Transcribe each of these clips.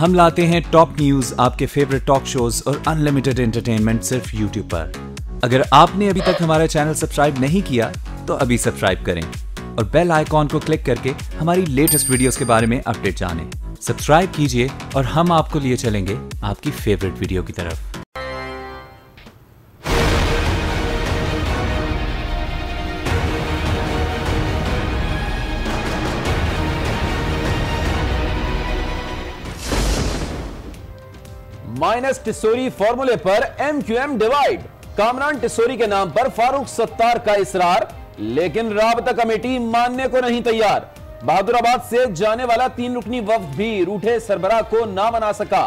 हम लाते हैं top news, आपके फेवरेट टॉक शोज और अनलिमिटेड एंटरटेनमेंट सिर्फ यूट्यूब पर। अगर आपने अभी तक हमारा चैनल सब्सक्राइब नहीं किया तो अभी सब्सक्राइब करें और बेल आइकॉन को क्लिक करके हमारी लेटेस्ट वीडियोस के बारे में अपडेट जानें। सब्सक्राइब कीजिए और हम आपको लिए चलेंगे आपकी फेवरेट वीडियो की तरफ। माइनस टिस्सोरी फॉर्मूले पर एमक्यूएम डिवाइड। कामरान टिस्सोरी के नाम पर फारूक सत्तार का इसरार, लेकिन राबता कमेटी मानने को नहीं तैयार। बहादुराबाद से जाने वाला 3 रुकनी वफ्द भी रूठे सरबराह को ना मना सका।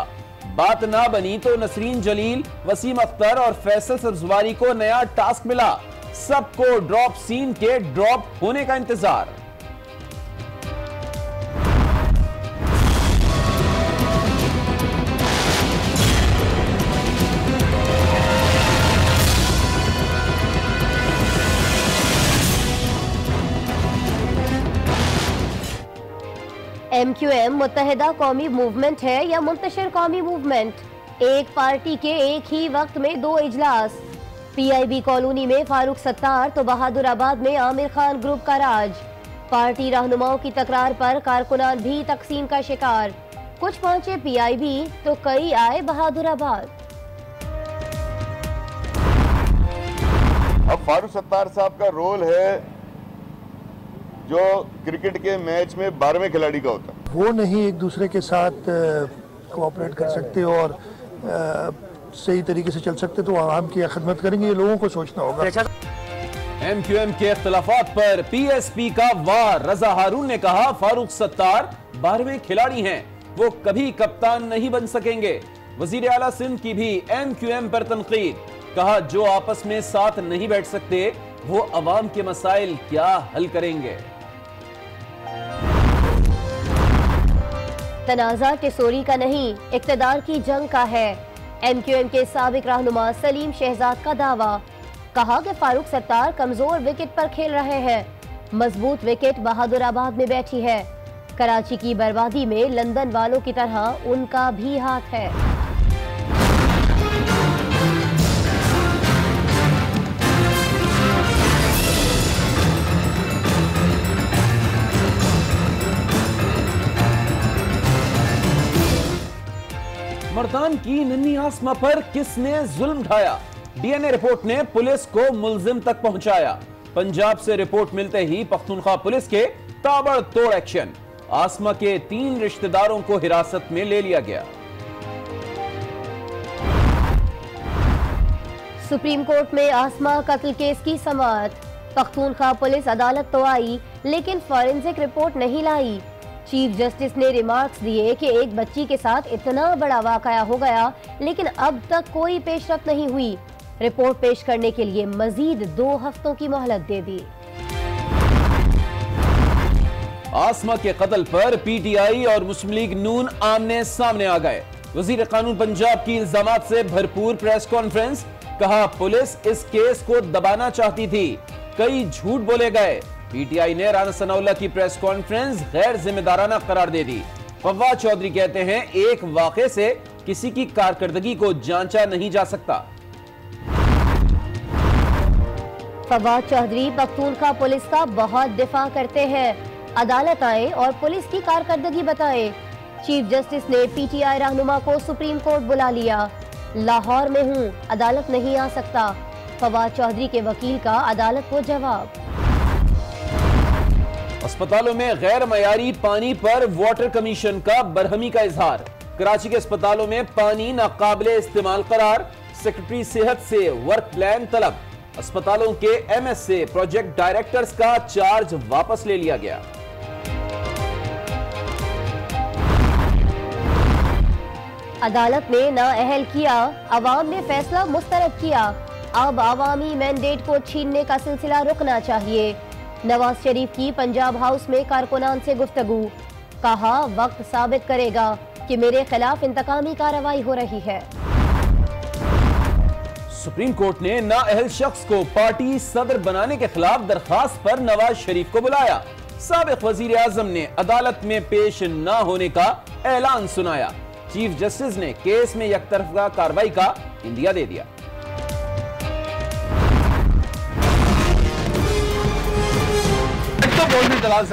बात ना बनी तो नसरीन जलील, वसीम अख्तर और फैसल सब्जवारी को नया टास्क मिला। सबको ड्रॉप सीन के ड्रॉप होने का इंतजार। एमक्यूएम मुत्तहिदा कौमी मूवमेंट है या मुंतशिर कौमी मूवमेंट? एक पार्टी के एक ही वक्त में 2 इजलास। पीआईबी कॉलोनी में फारूक सत्तार तो बहादुराबाद में आमिर खान ग्रुप का राज। पार्टी रहनुमाओं की तकरार पर कारकुनान भी तकसीम का शिकार। कुछ पहुंचे पीआईबी तो कई आए बहादुराबाद। अब फारूक सत्तार साहब का रोल है जो क्रिकेट के मैच में 12वें खिलाड़ी का होता है। वो नहीं एक दूसरे के साथ कोऑपरेट कर सकते और सही तरीके से चल सकते तो आवाम की खिदमत करेंगे। ये लोगों को सोचना होगा। एमक्यूएम के इख्तिलाफात पर पीएसपी का वार। रजा हारून ने कहा फारूक सत्तार 12वें खिलाड़ी हैं, वो कभी कप्तान नहीं बन सकेंगे। वजीर आला सिंध की भी एमक्यूएम पर तनकीद। कहा जो आपस में साथ नहीं बैठ सकते वो अवाम के मसाइल क्या हल करेंगे। तनाज़ा टिस्सोरी का नहीं, इक़्तिदार की जंग का है। एमक्यूएम के साबिक रहनुमा सलीम शहजाद का दावा। कहा कि फारूक सत्तार कमजोर विकेट पर खेल रहे हैं। मजबूत विकेट बहादुराबाद में बैठी है। कराची की बर्बादी में लंदन वालों की तरह उनका भी हाथ है। मर्दान की नन्ही आसमा पर किसने जुल्म ढाया? डीएनए रिपोर्ट ने पुलिस को मुल्जिम तक पहुंचाया। पंजाब से रिपोर्ट मिलते ही पख्तूनख्वा पुलिस के ताबड़तोड़ एक्शन। आसमा के 3 रिश्तेदारों को हिरासत में ले लिया गया। सुप्रीम कोर्ट में आसमा कत्ल केस की समाअत। पख्तूनख्वा पुलिस अदालत तो आई लेकिन फॉरेंसिक रिपोर्ट नहीं लाई। चीफ जस्टिस ने रिमार्क्स दिए कि एक बच्ची के साथ इतना बड़ा वाकया हो गया लेकिन अब तक कोई पेशरफ्त नहीं हुई। रिपोर्ट पेश करने के लिए मजीद 2 हफ्तों की मोहलत दे दी। आसमा के कत्ल पर पीटीआई और मुस्लिम लीग नून आमने सामने आ गए। वजीर कानून पंजाब की इल्जामात से भरपूर प्रेस कॉन्फ्रेंस। कहा पुलिस इस केस को दबाना चाहती थी, कई झूठ बोले गए। पीटीआई ने राना सनाउल्लाह की प्रेस कॉन्फ्रेंस गैर जिम्मेदाराना करार दे दी। फवाद चौधरी कहते हैं एक वाक़े से किसी की कारकर्दगी को जांचा नहीं जा सकता। फवाद चौधरी पख्तूनख्वा पुलिस का बहुत दिफा करते हैं। अदालत आए और पुलिस की कारकर्दगी बताएं। चीफ जस्टिस ने पीटीआई रहनुमा को सुप्रीम कोर्ट बुला लिया। लाहौर में हूँ, अदालत नहीं आ सकता। फवाद चौधरी के वकील का अदालत को जवाब। अस्पतालों में गैर मयारी पानी पर वाटर कमीशन का बरहमी का इजहार। कराची के अस्पतालों में पानी नाकाबिले इस्तेमाल करार। सेक्रेटरी सेहत से वर्क प्लान तलब। अस्पतालों के एमएस से प्रोजेक्ट डायरेक्टर्स का चार्ज वापस ले लिया गया। अदालत ने नाअहल किया, अवाम ने फैसला मुस्तरद किया। अब अवामी मैंडेट को छीनने का सिलसिला रुकना चाहिए। नवाज शरीफ की पंजाब हाउस में कारकुनान से गुफ्तगू। कहा वक्त साबित करेगा कि मेरे खिलाफ इंतकामी कार्रवाई हो रही है। सुप्रीम कोर्ट ने नाअहल शख्स को पार्टी सदर बनाने के खिलाफ दरखास्त पर नवाज शरीफ को बुलाया। साबिक वजीर आजम ने अदालत में पेश न होने का ऐलान सुनाया। चीफ जस्टिस ने केस में यकतरफा कार्रवाई का इंदिया दे दिया।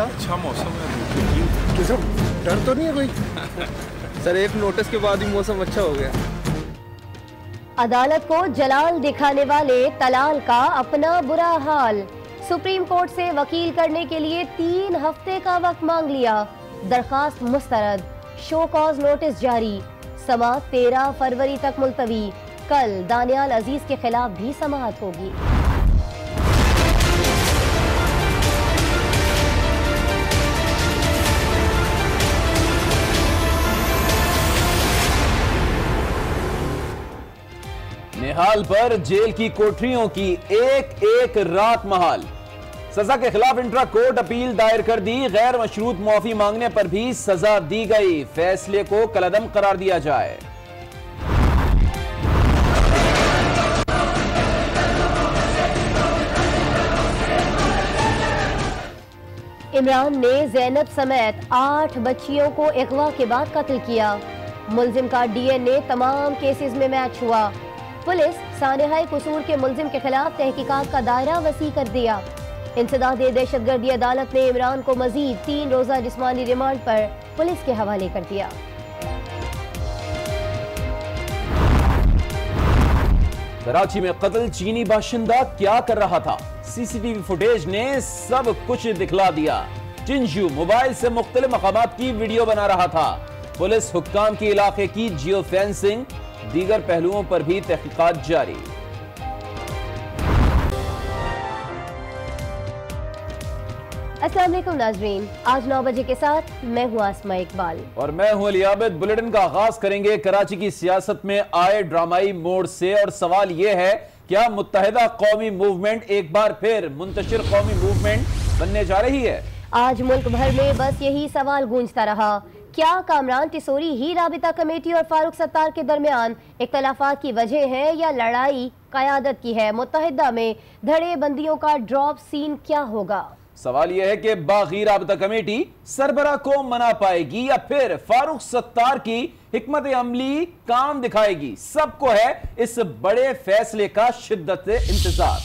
अच्छा मौसम है, डर तो नहीं है कोई? सर एक नोटिस के बाद ही मौसम अच्छा हो गया। अदालत को जलाल दिखाने वाले तलाल का अपना बुरा हाल। सुप्रीम कोर्ट से वकील करने के लिए 3 हफ्ते का वक्त मांग लिया। दरखास्त मुस्तरद, शो कॉज नोटिस जारी। समाअत 13 फरवरी तक मुलतवी। कल दानियाल अजीज के खिलाफ भी समाअत होगी। निहाल पर जेल की कोठरियों की एक एक रात महाल। सजा के खिलाफ इंट्रा कोर्ट अपील दायर कर दी। गैर मशरूत मुआफी मांगने पर भी सजा दी गई। फैसले को कलअदम करार दिया जाए। इमरान ने जैनब समेत 8 बच्चियों को अगवा के बाद कत्ल किया। मुलजिम का डीएनए तमाम केसेस में मैच हुआ। पुलिस सानेहाए कसूर के मुलजिम के खिलाफ तहकीकात का दायरा वसी कर दिया। इंसदाद दहशतगर्दी अदालत ने इमरान को मजीद 3 रोजा जिस्मानी रिमांड पर पुलिस के हवाले कर दिया। कराची में कत्ल चीनी बाशिंदा क्या कर रहा था? सीसीटीवी फुटेज ने सब कुछ दिखला दिया। चिंजू मोबाइल से मुख्तलिफ मकामात की वीडियो बना रहा था। पुलिस हुक्काम के इलाके की जियो फेंसिंग, दीगर पहलुओं पर भी तहकीकात जारी। अस्सलाम वालेकुम नाजरीन, आज 9 बजे के साथ मैं हूं आसमा इकबाल और मैं हूं अली आबिद। बुलेटिन का आगाज करेंगे कराची की सियासत में आए ड्रामाई मोड़ से और सवाल यह है, क्या मुत्तहिदा कौमी मूवमेंट एक बार फिर मुंतशिर कौमी मूवमेंट बनने जा रही है? आज मुल्क भर में बस यही सवाल गूंजता रहा। क्या कामरान टिसोरी ही राबिता कमेटी और फारूक सत्तार के दरमियान इख्तलाफात की वजह है या लड़ाई क़यादत की है? मुत्तहिदा में धड़े बंदियों का ड्रॉप सीन क्या होगा? सवाल यह है कि बागी राबिता कमेटी सरबरा को मना पाएगी या फिर फारूक सत्तार की हिकमत अमली काम दिखाएगी? सबको है इस बड़े फैसले का शिद्दत से इंतजार।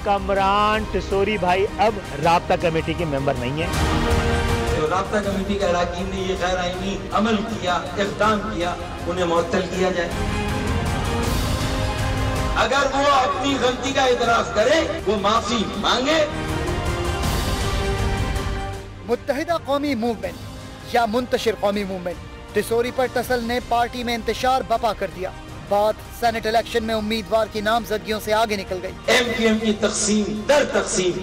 कामरान टिसोरी भाई अब राब्ता कमेटी के मेंबर नहीं है। तो राब्ता कमेटी का अरकान ने ये गैर आईनी अमल किया, इक़दाम किया, उन्हें मुअत्तल किया जाए। अगर वो अपनी गलती का इतराफ करे, वो माफी मांगे। मुत्तहिदा कौमी मूवमेंट या मुंतशिर कौमी मूवमेंट, टिसोरी पर टसल ने पार्टी में इंतशार बपा कर दिया। बात सेनेट इलेक्शन में उम्मीदवार की नामजदगियों से आगे निकल गई। MQM की तकसीम दर तकसीम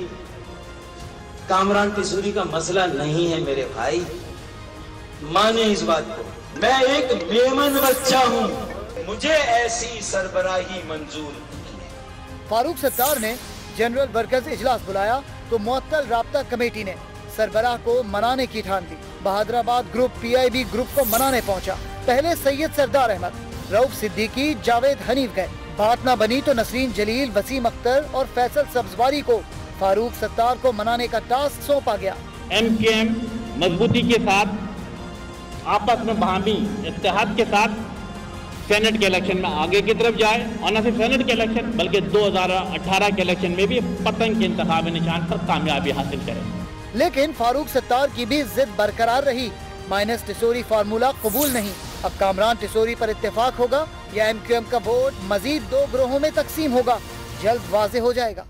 कामरान टिसोरी का मसला नहीं है मेरे भाई, माने इस बात को। मैं एक मेमन बच्चा हूँ, मुझे ऐसी सरबराही मंजूर नहीं है। फारूक सत्तार ने जनरल वर्कर्स इजलास बुलाया तो मुअत्तल राब्ता कमेटी ने सरबराह को मनाने की ठान ली। बहादुराबाद ग्रुप PIB ग्रुप को मनाने पहुंचा। पहले सैयद सरदार अहमद, रऊफ सिद्दीकी, जावेद हनीफ गए। बात न बनी तो नसरीन जलील, वसीम अख्तर और फैसल सब्जवारी को फारूक सत्तार को मनाने का टास्क सौंपा गया। MQM मजबूती के साथ आपस में बाहमी इत्तेहाद के साथ सेनेट के इलेक्शन में आगे की तरफ जाए और न सिर्फ सेनेट के इलेक्शन बल्कि 2018 के इलेक्शन में भी पतंग के इंतखाबी निशान पर कामयाबी हासिल करें। लेकिन फारूक सत्तार की भी जिद बरकरार रही। माइनस टिसोरी फार्मूला कबूल नहीं। अब कामरान टिसोरी पर इत्तेफाक होगा या MQM का वोट मजीद 2 ग्रोहों में तकसीम होगा, जल्द वाज़े हो जाएगा।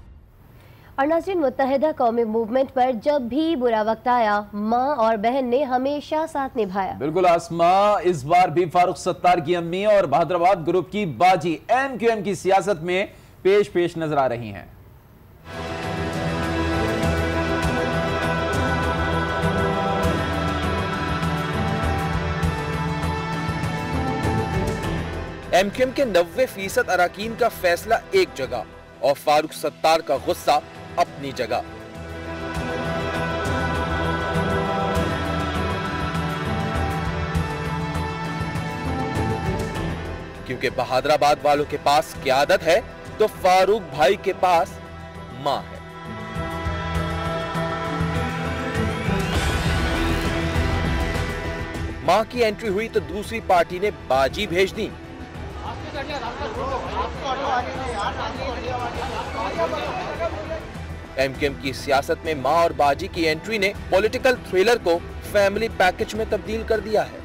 और नाज़रीन, मुत्तहिदा कौमी मूवमेंट पर जब भी बुरा वक्त आया, माँ और बहन ने हमेशा साथ निभाया। बिल्कुल आसमा, इस बार भी फारूक सत्तार की अम्मी और बहादुराबाद ग्रुप की बाजी MQM की सियासत में पेश नजर आ रही हैं। MQM के 90% अराकीन का फैसला एक जगह और फारूक सत्तार का गुस्सा अपनी जगह। क्योंकि बहादुराबाद वालों के पास क़यादत है तो फारूक भाई के पास मां है। मां की एंट्री हुई तो दूसरी पार्टी ने बाजी भेज दी। एमक्यूएम की सियासत में मां और बाजी की एंट्री ने पॉलिटिकल थ्रिलर को फैमिली पैकेज में तब्दील कर दिया है।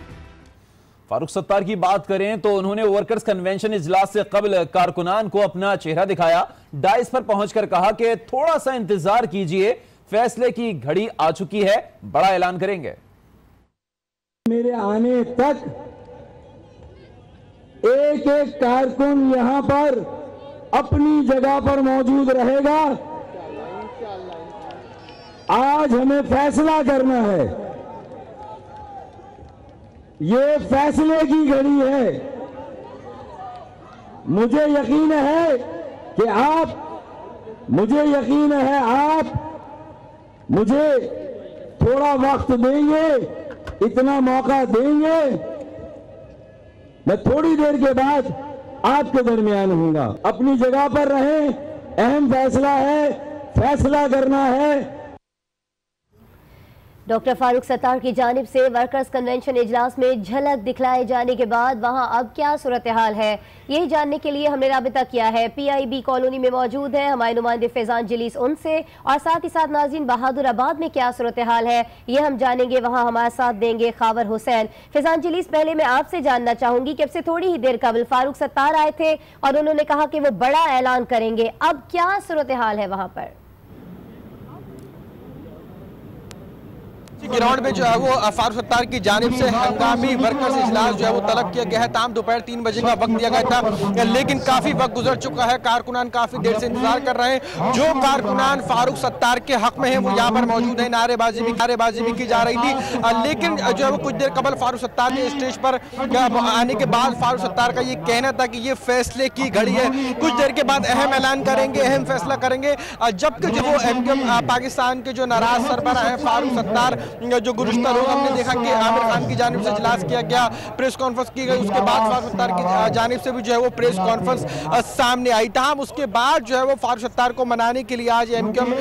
फारूक सत्तार की बात करें तो उन्होंने वर्कर्स कन्वेंशन इजलास से कबल कारकुनान को अपना चेहरा दिखाया। डाइस पर पहुंचकर कहा कि थोड़ा सा इंतजार कीजिए, फैसले की घड़ी आ चुकी है, बड़ा ऐलान करेंगे। मेरे आने तक एक एक कारकुन यहां पर अपनी जगह पर मौजूद रहेगा। आज हमें फैसला करना है, ये फैसले की घड़ी है। मुझे यकीन है कि आप मुझे थोड़ा वक्त देंगे, इतना मौका देंगे, मैं थोड़ी देर के बाद आपके दरमियान हूंगा। अपनी जगह पर रहें, अहम फैसला है, फैसला करना है। डॉक्टर फारूक सत्तार की जानिब से वर्कर्स कन्वेंशन इजलास में झलक दिखलाए जाने के बाद वहां अब क्या सूरत हाल है, यही जानने के लिए हमने राबिता किया है। PIB कॉलोनी में मौजूद है हमारे नुमाइंदे फैजान जलीस उनसे, और साथ ही साथ नाज़रीन बहादुराबाद में क्या सूरत हाल है ये हम जानेंगे। वहां हमारे साथ देंगे खावर हुसैन। फैजान जलीस, पहले मैं आपसे जानना चाहूंगी कि अब से थोड़ी ही देर कबल फारूक सत्तार आए थे और उन्होंने कहा कि वो बड़ा ऐलान करेंगे, अब क्या सूरत हाल है वहां पर? ग्राउंड में जो है वो फारूक सत्तार की जानिब से हंगामी वर्कर्स इजलास जो है वो तलब किया गया है। तमाम दोपहर 3 बजे का वक्त दिया गया था, लेकिन काफी वक्त गुजर चुका है। कारकुनान काफी देर से इंतजार कर रहे हैं। जो कारकुनान फारूक सत्तार के हक में है वो यहाँ पर मौजूद है। नारेबाजी भी की जा रही थी, लेकिन जो है वो कुछ देर कबल फारूक सत्तार के स्टेज पर आने के बाद फारूक सत्तार का ये कहना था कि ये फैसले की घड़ी है, कुछ देर के बाद अहम ऐलान करेंगे, अहम फैसला करेंगे। जबकि जो वो एमक्यूएम पाकिस्तान के जो नाराज सरबराह है फारूक सत्तार, जो गुज़िश्ता रोज हमने देखा कि आमिर खान की जानिब से इजलास किया गया, प्रेस कॉन्फ्रेंस की गई, उसके बाद फारूक सत्तार की जानिब से भी जो है वो प्रेस कॉन्फ्रेंस सामने आई। तमाम उसके बाद जो है वो फारूक सत्तार को मनाने के लिए आज एमक्यूएम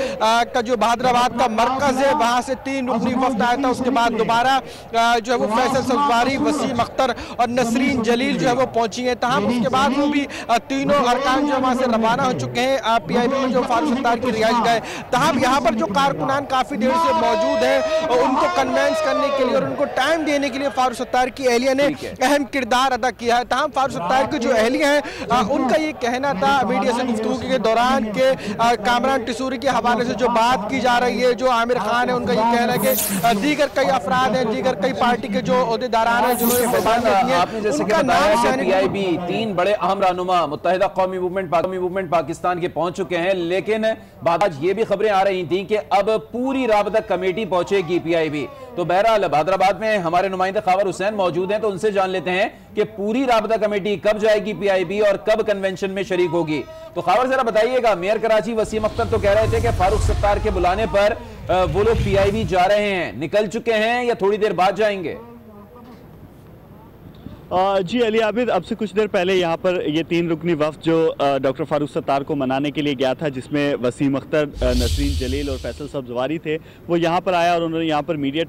का जो बहादुराबाद का मरकज है वहां से 3 रुकनी वफ्द आया था। उसके बाद दोबारा जो है वो फैसल सब्ज़वारी, वसीम अख्तर और नसरीन जलील जो है वो पहुंची है। तमाम उसके बाद वो भी तीनों अरकान जो वहां से रवाना हो चुके हैं PIB में जो फारूक सत्तार की रिहाइश गए। तमाम यहाँ पर जो कारकुनान काफी देर से मौजूद है, उनको कन्वेंस करने के लिए और उनको टाइम देने के लिए फारूक सत्तार की एहलिया ने अहम किरदार अदा किया है। तमाम फारूक सत्तार की जो एहलिया हैं उनका ये कहना था मीडिया से गुफ्तगू के दौरान के कामरान टिसूरी के हवाले से जो बात की जा रही है, जो आमिर खान है उनका ये कहना है कि दीगर कई अफराद हैं, दीगर कई पार्टी के जो ओहदेदारान हैं जिन्होंने आपने जैसे कि बताया कि PIB 3 बड़े अहम रहनुमा मुत्तहिदा कौमी मूवमेंट पाकिस्तान के पहुंच चुके हैं, लेकिन आज ये भी खबरें आ रही थी कि अब पूरी राबता कमेटी पहुंचेगी PIB। तो बहरहाल बहादुराबाद में हमारे नुमाइंदे खावर हुसैन मौजूद हैं, तो उनसे जान लेते हैं कि पूरी राबता कमेटी कब जाएगी PIB और कब कन्वेंशन में शरीक होगी। तो खावर जरा बताइएगा, मेयर कराची वसीम अख्तर तो कह रहे थे कि फारूक सत्तार के बुलाने पर वो लोग PIB जा रहे हैं, निकल चुके हैं या थोड़ी देर बाद जाएंगे? जी अली आबिद, अब से कुछ देर पहले यहाँ पर ये 3 रुकनी वफ्द जो डॉक्टर फारूक सत्तार को मनाने के लिए गया था, जिसमें वसीम अख्तर, नसरीन जलील और फैसल सब्ज़वारी थे, वो यहाँ पर आया और उन्होंने यहाँ पर मीडिया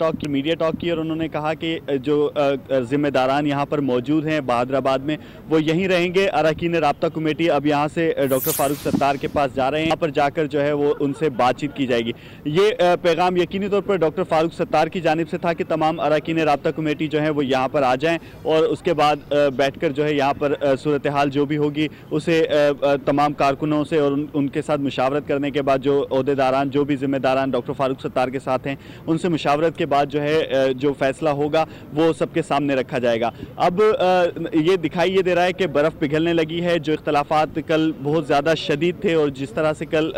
टॉक की और उन्होंने कहा कि जो जिम्मेदारान यहाँ पर मौजूद हैं बहादुराबाद में वो यहीं रहेंगे। अरकान राब्ता कमेटी अब यहाँ से डॉक्टर फारूक सत्तार के पास जा रहे हैं, यहाँ पर जाकर जो है वो उनसे बातचीत की जाएगी। ये पैगाम यकीनी तौर पर डॉक्टर फारूक सत्तार की जानिब से था कि तमाम अरकान राब्ता कमेटी जो है वो यहाँ पर आ जाएँ और के बाद बैठकर जो है यहाँ पर सूरत हाल जो भी होगी उसे तमाम कारकुनों से और उनके साथ मुशावरत करने के बाद जो ओहदेदारान, जो भी जिम्मेदारान डॉक्टर फारूक सत्तार के साथ हैं, उनसे मुशावरत के बाद जो है जो फैसला होगा वो सबके सामने रखा जाएगा। अब ये दिखाई ये दे रहा है कि बर्फ़ पिघलने लगी है। जो इख्तलाफात कल बहुत ज़्यादा शदीद थे और जिस तरह से कल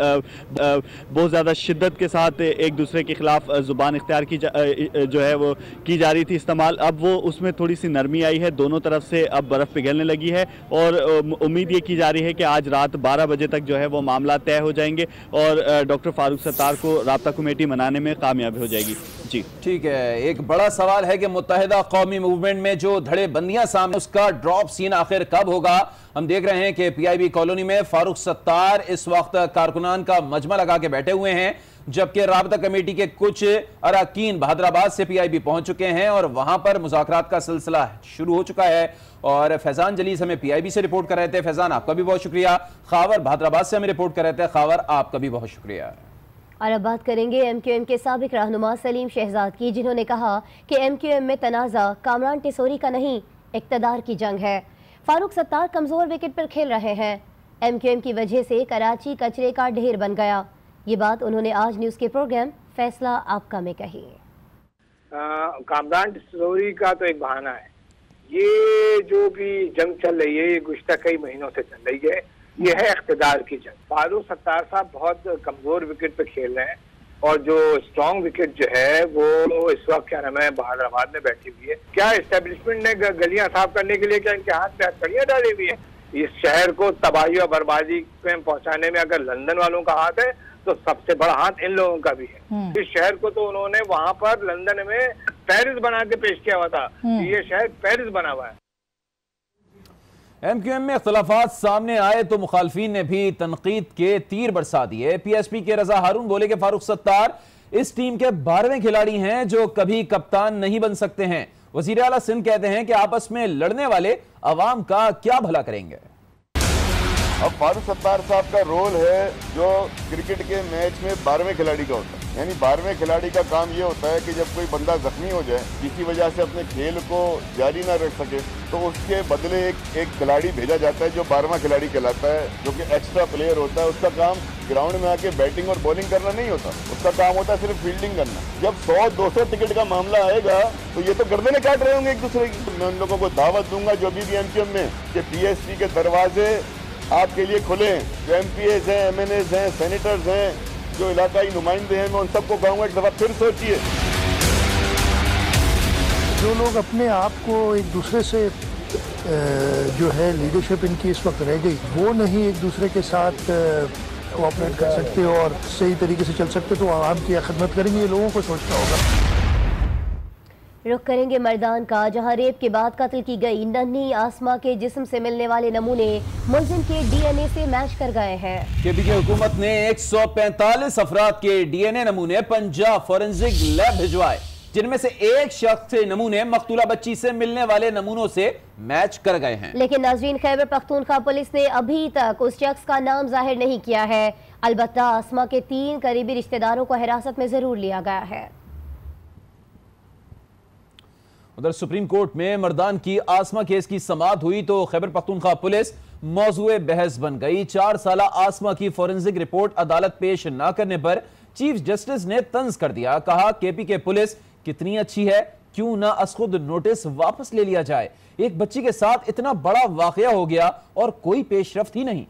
बहुत ज़्यादा शिद्दत के साथ एक दूसरे के ख़िलाफ़ ज़ुबान इख्तियार की जो है वो की जा रही थी इस्तेमाल, अब वो उसमें थोड़ी सी नरमी आई है। दोनों तरफ से अब बर्फ़ पिघलने लगी है और उम्मीद ये की जा रही है कि आज रात 12 बजे तक जो है वो मामला तय हो जाएंगे और डॉक्टर फारूक सत्तार को राब्ता कमेटी मनाने में कामयाब हो जाएगी। जी ठीक है, एक बड़ा सवाल है कि मुत्तहिदा कौमी मूवमेंट में जो धड़ेबंदियां सामने, उसका ड्रॉप सीन आखिर कब होगा। हम देख रहे हैं कि पीआईबी कॉलोनी में फारूक सत्तार इस वक्त कारकुनान का मजमा लगा के बैठे हुए हैं, जबकि राबता कमेटी के कुछ अरकान बहादुराबाद से पीआईबी पहुंच चुके हैं और वहां पर मुज़ाकरात का सिलसिला शुरू हो चुका है। और फैजान जलीस हमें पीआईबी से रिपोर्ट कर रहे थे। फैजान, आपका भी बहुत शुक्रिया। खावर बहादुराबाद से हमें रिपोर्ट कर रहे थे। खावर, आपका भी बहुत शुक्रिया। और अब बात करेंगे MQM के साबिक रहनुमा सलीम शहजाद की, जिन्होंने कहा कि MQM में तनाज़ा कामरान टिसोरी का नहीं, इक़्तिदार की जंग है। फारूक सत्तार कमज़ोर विकेट पर खेल रहे हैं। MQM की वजह से कराची कचरे का ढेर बन गया। ये बात उन्होंने आज न्यूज़ के प्रोग्राम फैसला आपका में कही। कामरान टिसोरी का तो एक बहाना है। ये जो भी जंग चल रही है, ये गुज़श्ता कई महीनों से चल रही है। ये है इख्तिदार की जंग। फारूक सत्तार साहब बहुत कमजोर विकेट पे खेल रहे हैं और जो स्ट्रॉन्ग विकेट जो है वो इस वक्त क्या नाम है बहादुराबाद में बैठी हुई है। क्या इस्टेब्लिशमेंट ने गलियां साफ करने के लिए क्या इनके हाथ में हथकड़ियां डाली हुई है? इस शहर को तबाही और बर्बादी में पहुंचाने में अगर लंदन वालों का हाथ है तो सबसे बड़ा हाथ इन लोगों का भी है। इस शहर को तो उन्होंने वहां पर लंदन में पेरिस बना के पेश किया हुआ था। ये शहर पेरिस बना हुआ है। MQM में इख्तलाफात सामने आए तो मुखालफीन ने भी तनकीद के तीर बरसा दिए। PSP के रजा हारून बोले कि फारूक सत्तार इस टीम के 12वें खिलाड़ी हैं जो कभी कप्तान नहीं बन सकते हैं। वजीर आला सिंध कहते हैं कि आपस में लड़ने वाले अवाम का क्या भला करेंगे। अब फारूक सत्तार साहब का रोल है जो क्रिकेट के मैच में 12वें खिलाड़ी का होता है। यानी 12वें खिलाड़ी का काम ये होता है कि जब कोई बंदा जख्मी हो जाए, किसी वजह से अपने खेल को जारी ना रख सके, तो उसके बदले एक खिलाड़ी भेजा जाता है जो 12वां खिलाड़ी कहलाता है, जो कि एक्स्ट्रा प्लेयर होता है। उसका काम ग्राउंड में आके बैटिंग और बॉलिंग करना नहीं होता, उसका काम होता है सिर्फ फील्डिंग करना। जब 100-200 टिकट का मामला आएगा तो ये तो गर्दनें काट रहे होंगे एक दूसरे की। मैं उन लोगों को दावत दूंगा जो भी MQM में कि PSP के दरवाजे आपके लिए खुले हैं। जो MPAs हैं, MNAs हैं, सेनेटर्स हैं, जो इलाकाई नुमाइंदे हैं, मैं उन सबको कहूँगा एक दफ़ा फिर सोचिए। जो लोग अपने आप को एक दूसरे से जो है लीडरशिप इनकी इस वक्त रह गई, वो नहीं एक दूसरे के साथ कोऑपरेट कर सकते और सही तरीके से चल सकते, तो आवाम की खिदमत करेंगे। ये लोगों को सोचना होगा। रुख करेंगे मर्दान का, जहां रेप के बाद कत्ल की गई नन्ही आसमा के जिस्म से मिलने वाले नमूने मुलजिम के DNA से मैच कर गए हैं। केपी की हुकूमत ने 145 अफराद के DNA नमूने पंजाब फॉरेंसिक लैब भिजवाए, जिनमें से एक शख्स के नमूने मकतूला बच्ची से मिलने वाले नमूनों से मैच कर गए हैं। लेकिन नाज़रीन, खैबर पख्तूनख्वा पुलिस ने अभी तक उस शख्स का नाम जाहिर नहीं किया है। अलबत्ता आसमा के 3 करीबी रिश्तेदारों को हिरासत में जरूर लिया गया है। उधर सुप्रीम कोर्ट में मर्दान की आसमा केस की समाअत हुई तो खैबर पख्तूनख्वा पुलिस मौजूए बहस बन गई। 4 साला आसमा की फोरेंसिक रिपोर्ट अदालत पेश न करने पर चीफ जस्टिस ने तंज कर दिया। कहा केपी के पुलिस कितनी अच्छी है, क्यों ना असखुद नोटिस वापस ले लिया जाए। एक बच्ची के साथ इतना बड़ा वाकया हो गया और कोई पेशरफ्त ही नहीं।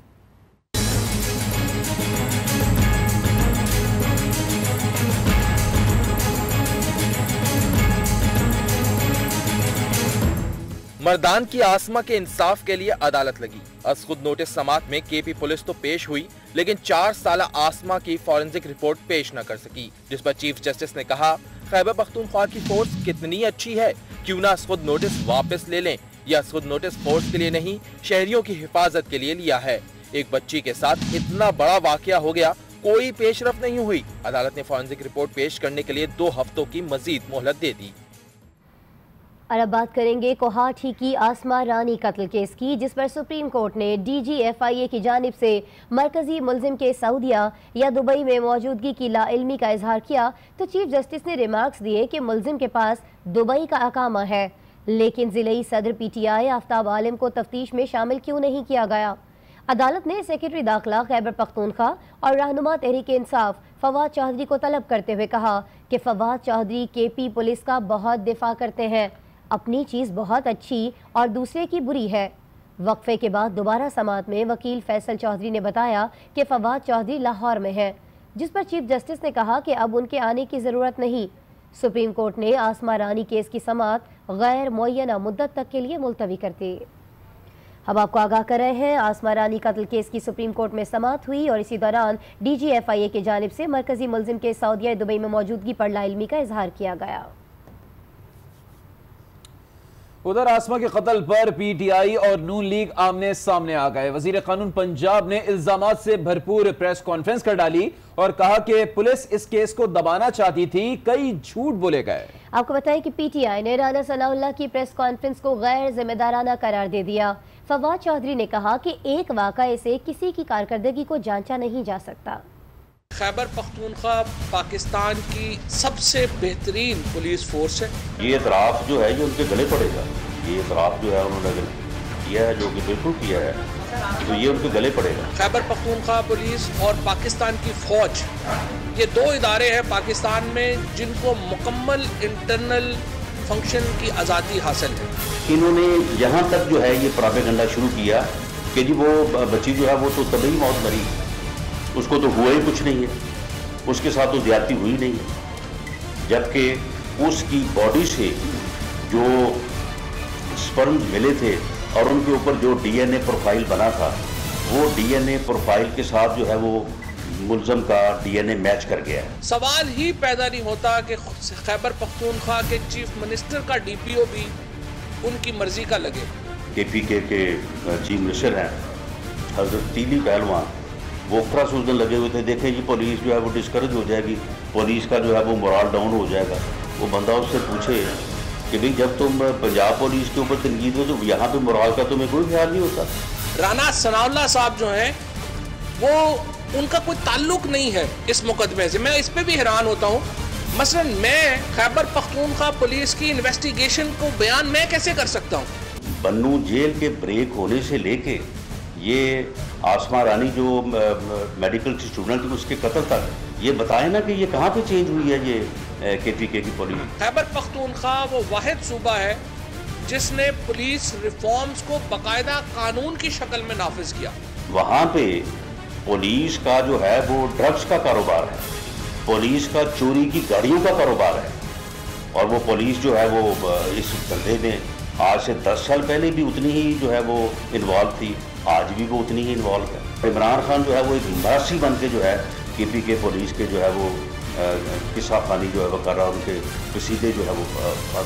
मर्दान की आसमा के इंसाफ के लिए अदालत लगी। असखुद नोटिस समाअत में केपी पुलिस तो पेश हुई, लेकिन 4 साला आसमा की फॉरेंसिक रिपोर्ट पेश न कर सकी, जिस पर चीफ जस्टिस ने कहा खैबर पख्तूनख्वा की फोर्स कितनी अच्छी है, क्यों ना असखुद नोटिस वापस ले लें। यह असखुद नोटिस फोर्स के लिए नहीं, शहरियों की हिफाजत के लिए लिया है। एक बच्ची के साथ इतना बड़ा वाकया हो गया, कोई पेशरफ नहीं हुई। अदालत ने फॉरेंसिक रिपोर्ट पेश करने के लिए 2 हफ्तों की मजीद मोहलत दे दी। और अब बात करेंगे कोहाटी की आसमा रानी कत्ल केस की, जिस पर सुप्रीम कोर्ट ने DG FIA की जानिब से मरकजी मुलजिम के सऊदिया या दुबई में मौजूदगी की लाइल्मी का इजहार किया तो चीफ जस्टिस ने रिमार्क्स दिए कि मुलजिम के पास दुबई का अकामा है, लेकिन जिले सदर PTI आफ्ताब आलिम को तफ्तीश में शामिल क्यों नहीं किया गया। अदालत ने सेक्रेटरी दाखिला खैबर पख्तूनख्वा और रहनुमा तहरीक इंसाफ फवाद चौधरी को तलब करते हुए कहा कि फवाद चौधरी KP पुलिस का बहुत दिफा करते हैं, अपनी चीज़ बहुत अच्छी और दूसरे की बुरी है। वक्फे के बाद दोबारा समाअत में वकील फैसल चौधरी ने बताया कि फवाद चौधरी लाहौर में है, जिस पर चीफ जस्टिस ने कहा कि अब उनके आने की ज़रूरत नहीं। सुप्रीम कोर्ट ने आसमा रानी केस की समाअत गैर मुअय्यना मुद्दत तक के लिए मुलतवी कर दी। अब आपको आगाह कर रहे हैं, आसमा रानी कत्ल केस की सुप्रीम कोर्ट में समाअत हुई और इसी दौरान DGFIA की जानिब से मरकजी मुलजिम के सऊदीया दुबई में मौजूदगी पर लाइल्मी का इजहार किया गया। उधर आसमा के कत्ल पर PTI और नून लीग आमने सामने आ गए। वजीर कानून पंजाब ने इल्जामात से भरपूर प्रेस कॉन्फ्रेंस कर डाली और कहा कि पुलिस इस केस को दबाना चाहती थी, कई झूठ बोले गए। आपको बताएं कि PTI ने राना सनाउल्लाह की प्रेस कॉन्फ्रेंस को गैर जिम्मेदाराना करार दे दिया। फवाद चौधरी ने कहा कि एक वाक़ये से किसी की कारकर्दगी को जांचा नहीं जा सकता। खैबर पख्तूनख्वा पाकिस्तान की सबसे बेहतरीन पुलिस फोर्स है। ये इतराफ़ जो है ये उनके गले पड़ेगा। ये इतराफ़ जो है उन्होंने अगर किया है, जो कि बिल्कुल किया है, तो ये उनके गले पड़ेगा। खैबर पख्तूनख्वा पुलिस और पाकिस्तान की फौज, ये दो इदारे हैं पाकिस्तान में जिनको मुकम्मल इंटरनल फंक्शन की आज़ादी हासिल है। इन्होंने यहाँ तक जो है ये प्रोपेगेंडा शुरू किया कि जी वो बच्ची जो है वो तो तभी मौत मरी, उसको तो हुआ ही कुछ नहीं है, उसके साथ तो ज्यादती हुई नहीं है, जबकि उसकी बॉडी से जो स्पर्म मिले थे और उनके ऊपर जो DNA प्रोफाइल बना था, वो DNA प्रोफाइल के साथ जो है वो मुल्ज़म का DNA मैच कर गया है। सवाल ही पैदा नहीं होता कि खैबर पख्तूनख्वा के चीफ मिनिस्टर का DPO भी उनकी मर्जी का लगे। KPK के चीफ मिनिस्टर हैं हजरत तीली पहलवान, वो क्रस उस दिन लगे हुए थे, देखें जी पुलिस जो है वो डिस्करेज हो जाएगी, पुलिस का जो है वो मोरल डाउन हो जाएगा। वो बंदा उससे पूछे कि भाई जब तुम पंजाब पुलिस के ऊपर तनकीद हो तो यहाँ पे मोरल का तुम्हें कोई ख्याल नहीं होता। राना सनाउल्लाह साहब जो हैं वो उनका कोई ताल्लुक नहीं है इस मुकदमे से। मैं इस पे भी हैरान होता हूँ। मसलन मैं खैबर पख्तूनख्वा पुलिस की इन्वेस्टिगेशन को बयान मैं कैसे कर सकता हूँ? बन्नू जेल के ब्रेक होने से लेके ये आसमा रानी जो मेडिकल स्टूडेंट थी उसके कत्ल तक, ये बताए ना कि ये कहाँ पे चेंज हुई है ये KPK की पुलिस। खैबर पख्तूनख्वा वो वाहिद सूबा है जिसने पुलिस रिफॉर्म्स को बाकायदा कानून की शक्ल में नाफिज किया। वहाँ पे पुलिस का जो है वो ड्रग्स का कारोबार है, पुलिस का चोरी की गाड़ियों का कारोबार है, और वो पुलिस जो है वो इस धंधे में आज से 10 साल पहले भी उतनी ही जो है वो इन्वॉल्व थी, आज भी वो उतनी ही इन्वॉल्व है। इमरान खान जो है वो एक मरासी बन के जो है KPK पुलिस के जो है वो किस्सा खानी जो है वो कर रहा है, उनके कसीदे जो है वो